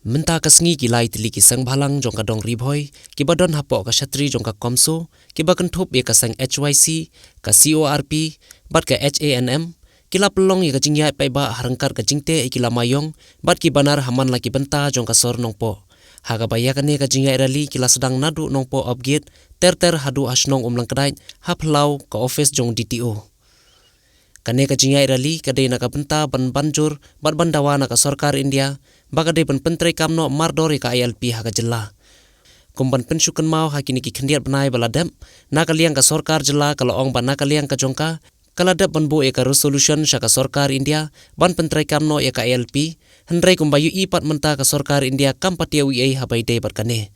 Menta kasngi kilai tili kisang balang jongka dong ribhoi, kiba don hapok ka shatri jongka Comso, kiba kentup ye kasang HYC, ka CORP, bat ka HANM, kila pelong ye ka jingyai paiba harangkar ka jingte ikila mayong, bat ki banar haman laki benta jongka sor nongpo. Haka bayakane ka jingyai rali kila sedang nadu nongpo upgate, ter hadu asnong umlang kedai, haplau ka office jong DTO. Kane ka jingyai rali kadai naka benta ban banjur bat bandawa naka sorkar India bakadai ban Pyntreikam no mardori ka ILP Haka Jylla. Kumban pensyukan mau hakini ki kendiat benai baladem nakaliang ka sorkar Jylla kalau ong ban nakaliang ka jongka kaladap ban bo eka resolution syaka sorkar India ban Pyntreikam no eka ILP hendrai kumbayu ipat menta ka sorkar India kampatia wi habai dei bat kane.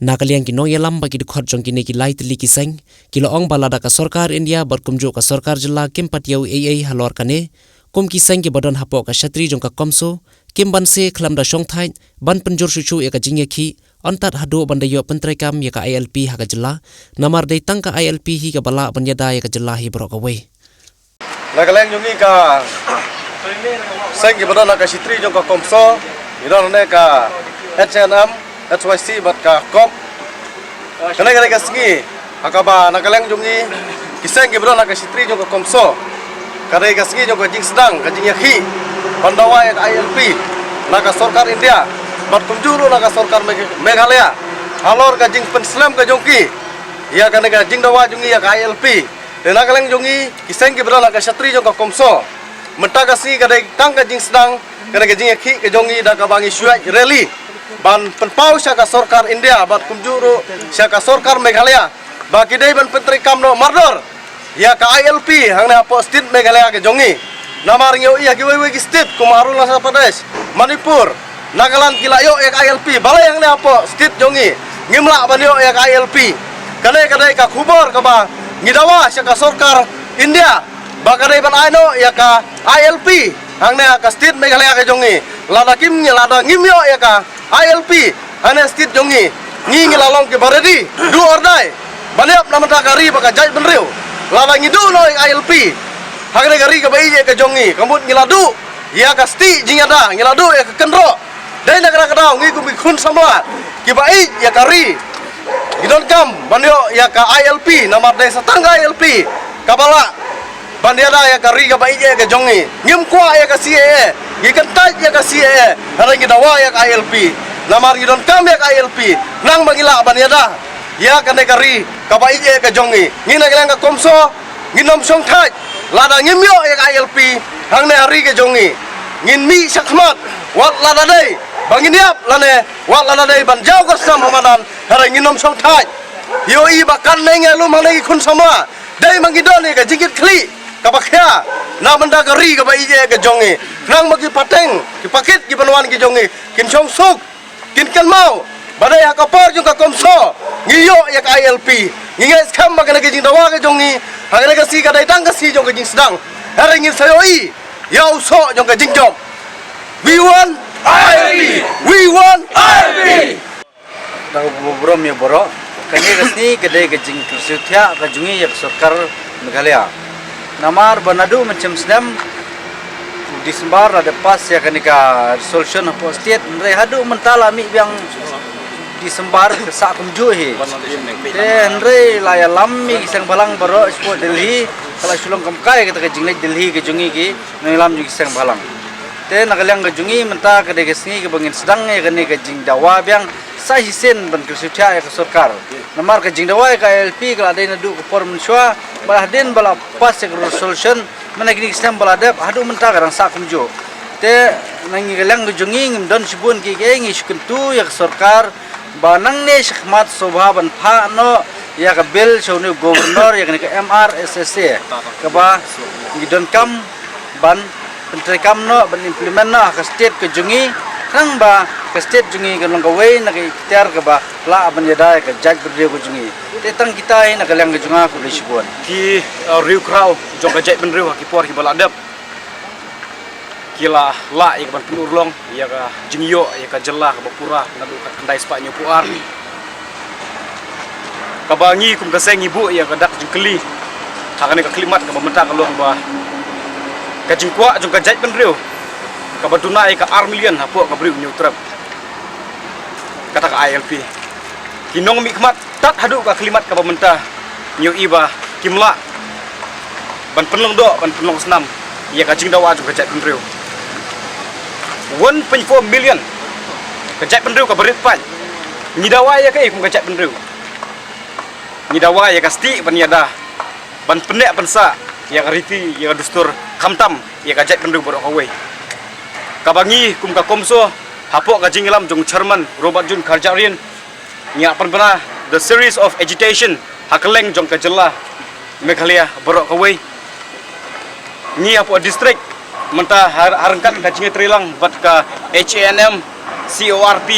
Nakaliang kinong yalam bagi dukhat jong kini ki lai tili kiseng kilo ong balada ka sorkar India berkumjuk ka sorkar Jylla kimpat yau halor kane kum kiseng ki badon hapok ka shatri jong ka Comso kim ban se khlam da Shongthait ban penjur sucu ya ka jingyaki ontat hadu ban dayo Pyntreikam ya ka ILP Haka Jylla namar dei tang ka ILP hi ka bala ban yada ya ka Jylla hi brok away. Nakaliang jungi ka seng ki badon ka shatri jong ka Comso idon ne ka HNM HYC bat ka kop kana ka singi akaba nakaliang jungi kiseng ki badon ka shatri jong ka Comso kadai ka singi jong ka jing sedang ka jing yakhi pandawa ya ILP naka sorkar India bat kumjuru naka sorkar Meghalaya alor ka jing penslam ka jongki ya kana ka jing dawa jungi ya ka ILP nakaliang jungi kiseng ki badon ka shatri jong ka Comso menta ka si kadai tang ka jing sedang kana ka jing yakhi ka jongi da ka bangi syuai rally ban penpau syaka sorkar India bat kumjuru syaka sorkar Meghalaya baki dei ban Pyntreikam no mardor ya ka ILP hang na po state Meghalaya ke jongi namar ngeu iya ki wewe ki state kumarul Nasa Pradesh Manipur Nagaland kilayo ya ka ILP balai hang na po state jongi ngimla ban yo ya ka ILP kadai ka khubor ka ba ngidawa syaka sorkar India bakadai ban aino ya ka ILP hang na ka state Meghalaya ke jongi lada kim lada ngimyo ya ka ILP hanya stit jongi ngi lalong ke baredi du ordai baliap nama takari baka jai benriu lada ngidu no ILP hagre gari ke bai ke jongi kambut ngiladu ya ka sti jingada ngiladu ya ke kendro dai negara kadau ngi kumbi kun samla ki bai ya kari idon kam banyo ya ka ILP nama desa tangga ILP kabala bandiada ya kari ke bai ke jongi ngim kwa ya ka CAA gikentaj ya ka CAA ada ngidawa ya ka ILP namar ngidon kam ya ka ILP nang mangila baniada ya ka negari ka bai ya ka jongi ngina gelang ka Comso nginom Shongthait lada ngimyo ya ka ILP hang ne hari ke jongi ngin mi sakmat wat lada dei banginiap lane wat lada dei ban jau ka sam hamadan hari nginom Shongthait yo i bakan nenge lu mangi kun sama dei mangidon ya ka jingit kli kabakya na benda gari ka bai je ke jongi nang magi pateng ki pakit ki banwan ki jongi kin chong suk kin kan mau badai Haka par jung ka Comso ngiyo ya ka ILP ngingai skam magana ke jing dawa ke jongi hagana ka si ka dai tang ka si jong ka jing sedang hari ngin sayoi ya uso jong ka jing jom we want ILP Tahu bobrom ya boro kani resni kedai ke jing kursutia ka jungi ya sorkar Meghalaya namar banadu macam sedam Disembar ada pas ya kanika resolution of state ndai hadu mentala mi yang Disembar sa kumju he ndai laya lammi kisang balang baro sport Delhi kala sulong kamkai kita ke jinglai Delhi ke jungi ki ngilam ju kisang balang te nagalang ke jungi menta ke degesni ke bangin sedang ya kanika jing dawa yang sa hisen ban kursutia ya ke sorkar namar ke jing dawa ka LP kala dai nadu ke form syua balah den bala pas ya resolution mana gini kisam baladap hadu menta garang sa kumjo te nangi gelang jungi ngimdon sibun ki ngi shukuntu ya sorkar banang ne shikmat sobha ban pha no ya ka bel shone governor ya ka MRSSC ka ba ngidon kam ban Pyntreikam no ban implement no ka state ke jungi nang ba ka state jungi ka longawai na ka ikhtiar ka ba la ban yada ka judge berde ko jungi te tang kita ai na galang junga ko lisbon ki riu krau jong ka jai benriu ki por ki baladap kila la ya ban penurlong ya ka jingyo ya ka Jylla ka bapura nadu ka kendai spa puar ka bangi kum ka seng ibu ya ka dak jengkeli hakane ka klimat ka mementa ka long ba ka jingkwa jong ka jai benriu ka batuna ya ka armilian hapo ka briu nyutrap kata ka ILP kinong mikmat tat hadu ka kalimat ka pemerintah nyu iba kimla ban penlong do ban penlong senam ia ka jing dawa ju ka jat penriu 1.4 million ka jat penriu ka berit pan ni dawa ya ka ikum ka jat penriu ni dawa ya ka sti ban yada ban penek pensa ya ka riti ya ka dustur khamtam ya ka jat penriu borok kawai kabangi kum ka Comso hapok ka jinglam jong chairman Robert Jun Karjarian nya pernah the series of agitation hakeleng jong ka Jylla Meghalaya borok kawai ni hapok district mentah harangkan ka jingi trilang bat ka HANM CORP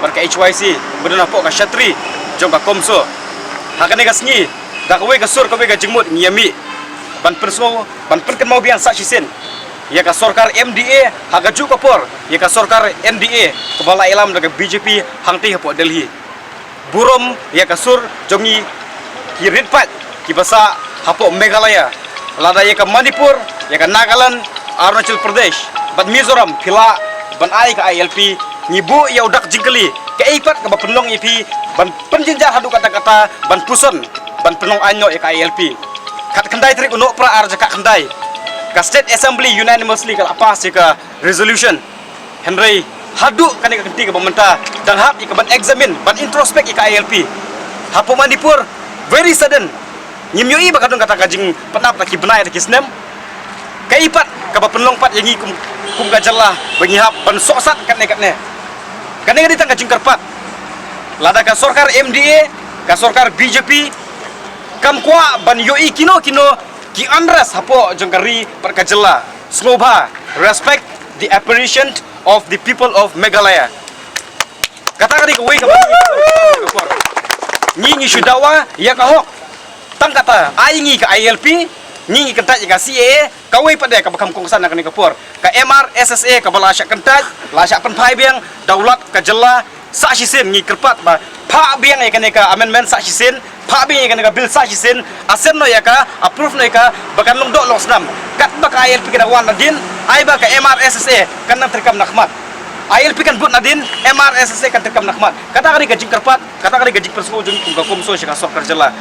bat ka HYC bedan hapok ka Shatri jong ka Comso hakane ka sngi da kawai ka sur kawai ka jingmut ngiyami ban persmo ban perken mau bian sa sisen ya ka sorkar MDA haga ju kapor ya ka sorkar MDA kepala ilam daga BJP hangti hapo Delhi burom ya ka sur jongi ki ritpat ki basa hapo Meghalaya lada ya ka Manipur ya ka Nagaland Arunachal Pradesh bat Mizoram phila ban ai ka ILP ngibu ya udak jingkeli ka ipat ka penlong ipi ban penjinjar hadu kata-kata ban puson ban penong anyo ya ka ILP kat kendai trik unuk pra arja ka kendai ka State Assembly unanimously ka pass ka resolution Henry hadu kan ka kenti ka pemerintah dan hap ka ban examine ban introspect ka ILP hapo Manipur very sudden nyimyoi bakadong kata kajing penap taki benai taki snem kaipat ka penlong pat yang kum ka Jylla bagi hap ban soksat kan ne ditang kajing kerpat lada ka sorkar MDA ka sorkar BJP kam kwa ban yoi kino ki andras hapo jongkari per ka Jylla snobha respect the apparition of the people of Meghalaya kata kali kawai ka ngi sudawa ya ka hok tang kata aingi ka ILP ngi kentat ka CA kawai pada ka bakam kongsan nak ni kapor ka MRSSA ka balasyak kentat lasyak penpai biang daulat ka Jylla sa sisin ngi kerpat ba pha biang ya ka amendment sa sisin pha biang ya ka bill sa sisin asen no ya ka approve no ya ka bakan long do long snam kat ba ka ILP ka wan nadin ai ba ka MRSSA kan nang terkam nakmat ILP kan but nadin MRSSA kan terkam nakmat kata kali gajing kerpat kata kali gajing persu jung ka Comso ka sorkar Jylla